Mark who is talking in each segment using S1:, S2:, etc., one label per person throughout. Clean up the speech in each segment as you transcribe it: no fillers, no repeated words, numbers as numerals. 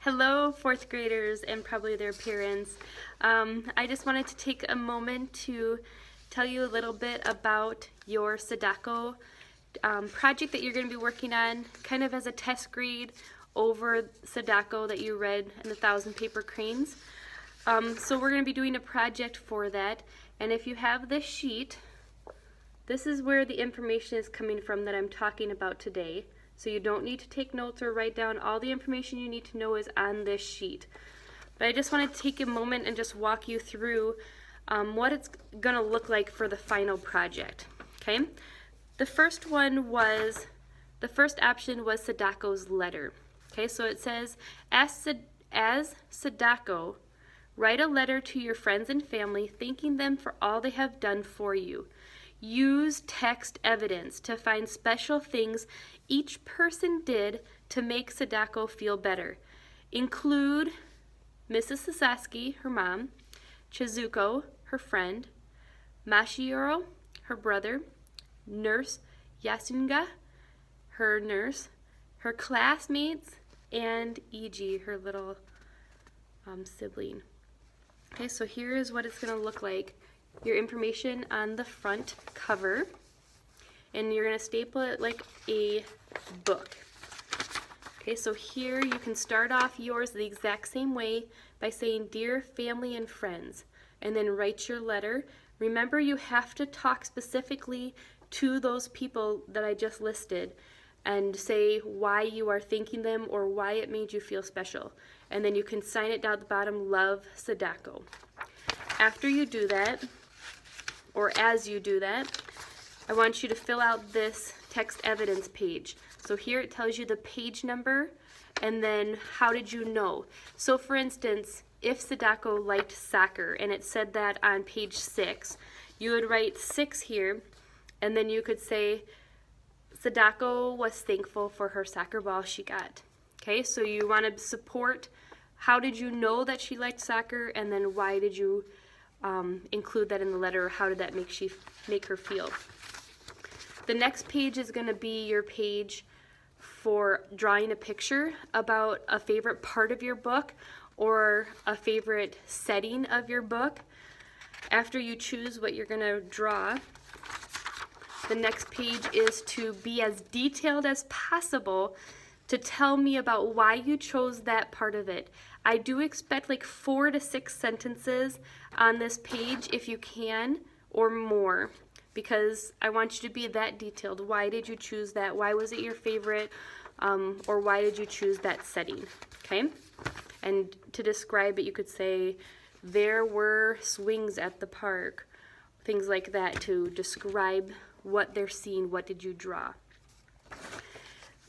S1: Hello, fourth graders and probably their parents. I just wanted to take a moment to tell you a little bit about your Sadako project that you're going to be working on, kind of as a test grade over Sadako that you read in the 1,000 Paper Cranes. So we're going to be doing a project for that, and if you have this sheet, this is where the information is coming from that I'm talking about today. So you don't need to take notes or write down. All the information you need to know is on this sheet. But I just want to take a moment and just walk you through what it's going to look like for the final project. Okay? The first option was Sadako's letter. Okay, so it says, as Sadako, write a letter to your friends and family thanking them for all they have done for you. Use text evidence to find special things each person did to make Sadako feel better. Include Mrs. Sasaki, her mom, Chizuko, her friend, Mashioro, her brother, Nurse Yasunga, her nurse, her classmates, and Iji, her little sibling. Okay, so here is what it's going to look like. Your information on the front cover, and you're going to staple it like a book. Okay, so here you can start off yours the exact same way by saying, "Dear family and friends," and then write your letter. Remember, you have to talk specifically to those people that I just listed and say why you are thanking them or why it made you feel special. And then you can sign it down at the bottom, "Love, Sadako." After you do that, or as you do that, I want you to fill out this text evidence page. So here it tells you the page number and then how did you know. So for instance, if Sadako liked soccer and it said that on page 6, you would write 6 here, and then you could say Sadako was thankful for her soccer ball she got. Okay, so you want to support how did you know that she liked soccer, and then why did you include that in the letter, or how did that make her feel. The next page is going to be your page for drawing a picture about a favorite part of your book or a favorite setting of your book. After you choose what you're going to draw, the next page is to be as detailed as possible to tell me about why you chose that part of it. I do expect like 4 to 6 sentences on this page if you can, or more, because I want you to be that detailed. Why did you choose that? Why was it your favorite? Or why did you choose that setting? Okay? And to describe it, you could say, "There were swings at the park." Things like that to describe what they're seeing. What did you draw?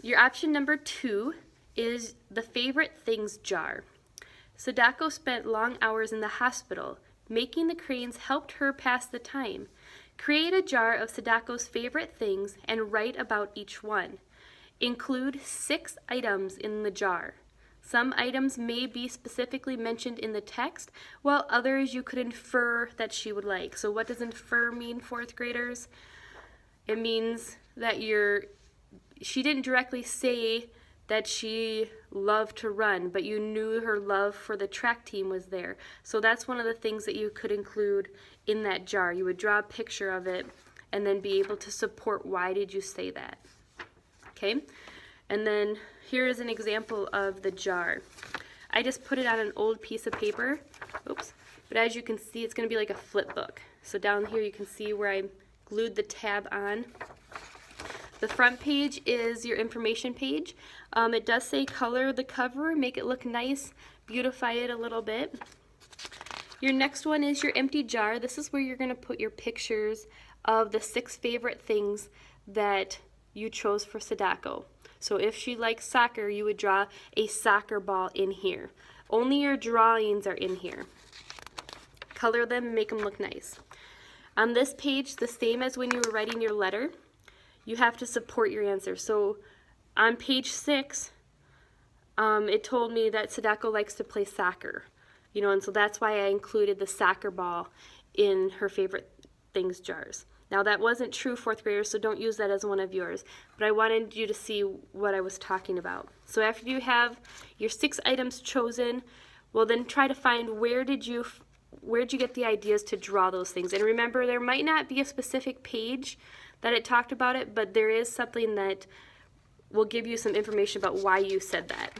S1: Your option number 2 is the favorite things jar. Sadako spent long hours in the hospital. Making the cranes helped her pass the time. Create a jar of Sadako's favorite things and write about each one. Include 6 items in the jar. Some items may be specifically mentioned in the text, while others you could infer that she would like. So what does infer mean, 4th graders? It means that she didn't directly say that she loved to run, but you knew her love for the track team was there. So that's one of the things that you could include in that jar. You would draw a picture of it and then be able to support why did you say that. Okay? And then here is an example of the jar. I just put it on an old piece of paper. Oops. But as you can see, it's going to be like a flip book. So down here you can see where I glued the tab on. The front page is your information page. It does say color the cover, make it look nice, beautify it a little bit. Your next one is your empty jar. This is where you're going to put your pictures of the 6 favorite things that you chose for Sadako. So if she likes soccer, you would draw a soccer ball in here. Only your drawings are in here. Color them, make them look nice. On this page, the same as when you were writing your letter, you have to support your answer. So on page 6, it told me that Sadako likes to play soccer, and so that's why I included the soccer ball in her favorite things jars. Now that wasn't true, fourth graders, so don't use that as one of yours. But I wanted you to see what I was talking about. So after you have your 6 items chosen, well then try to find where'd you get the ideas to draw those things. And remember, there might not be a specific page that it talked about it, but there is something that will give you some information about why you said that.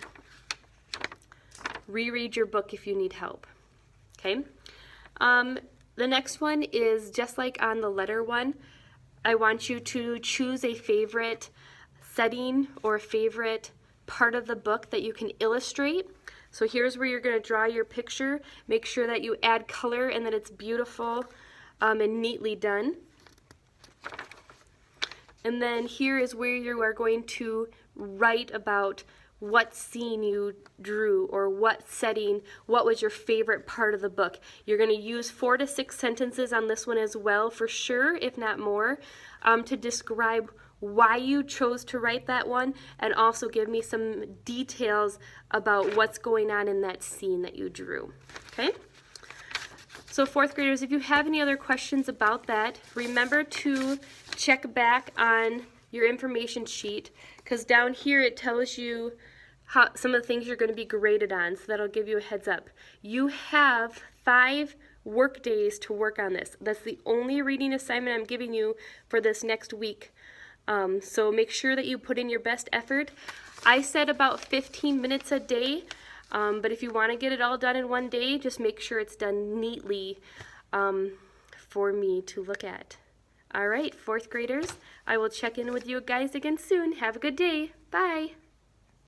S1: Reread your book if you need help. Okay? The next one is just like on the letter one. I want you to choose a favorite setting or a favorite part of the book that you can illustrate. So here's where you're going to draw your picture. Make sure that you add color and that it's beautiful and neatly done. And then here is where you are going to write about what scene you drew or what setting, what was your favorite part of the book. You're going to use 4 to 6 sentences on this one as well, for sure, if not more, to describe why you chose to write that one, and also give me some details about what's going on in that scene that you drew. Okay? So fourth graders, if you have any other questions about that, remember to check back on your information sheet, because down here it tells you some of the things you're going to be graded on, so that'll give you a heads up. You have 5 work days to work on this. That's the only reading assignment I'm giving you for this next week. So make sure that you put in your best effort. I said about 15 minutes a day, but if you want to get it all done in one day, just make sure it's done neatly for me to look at. All right, fourth graders, I will check in with you guys again soon. Have a good day. Bye.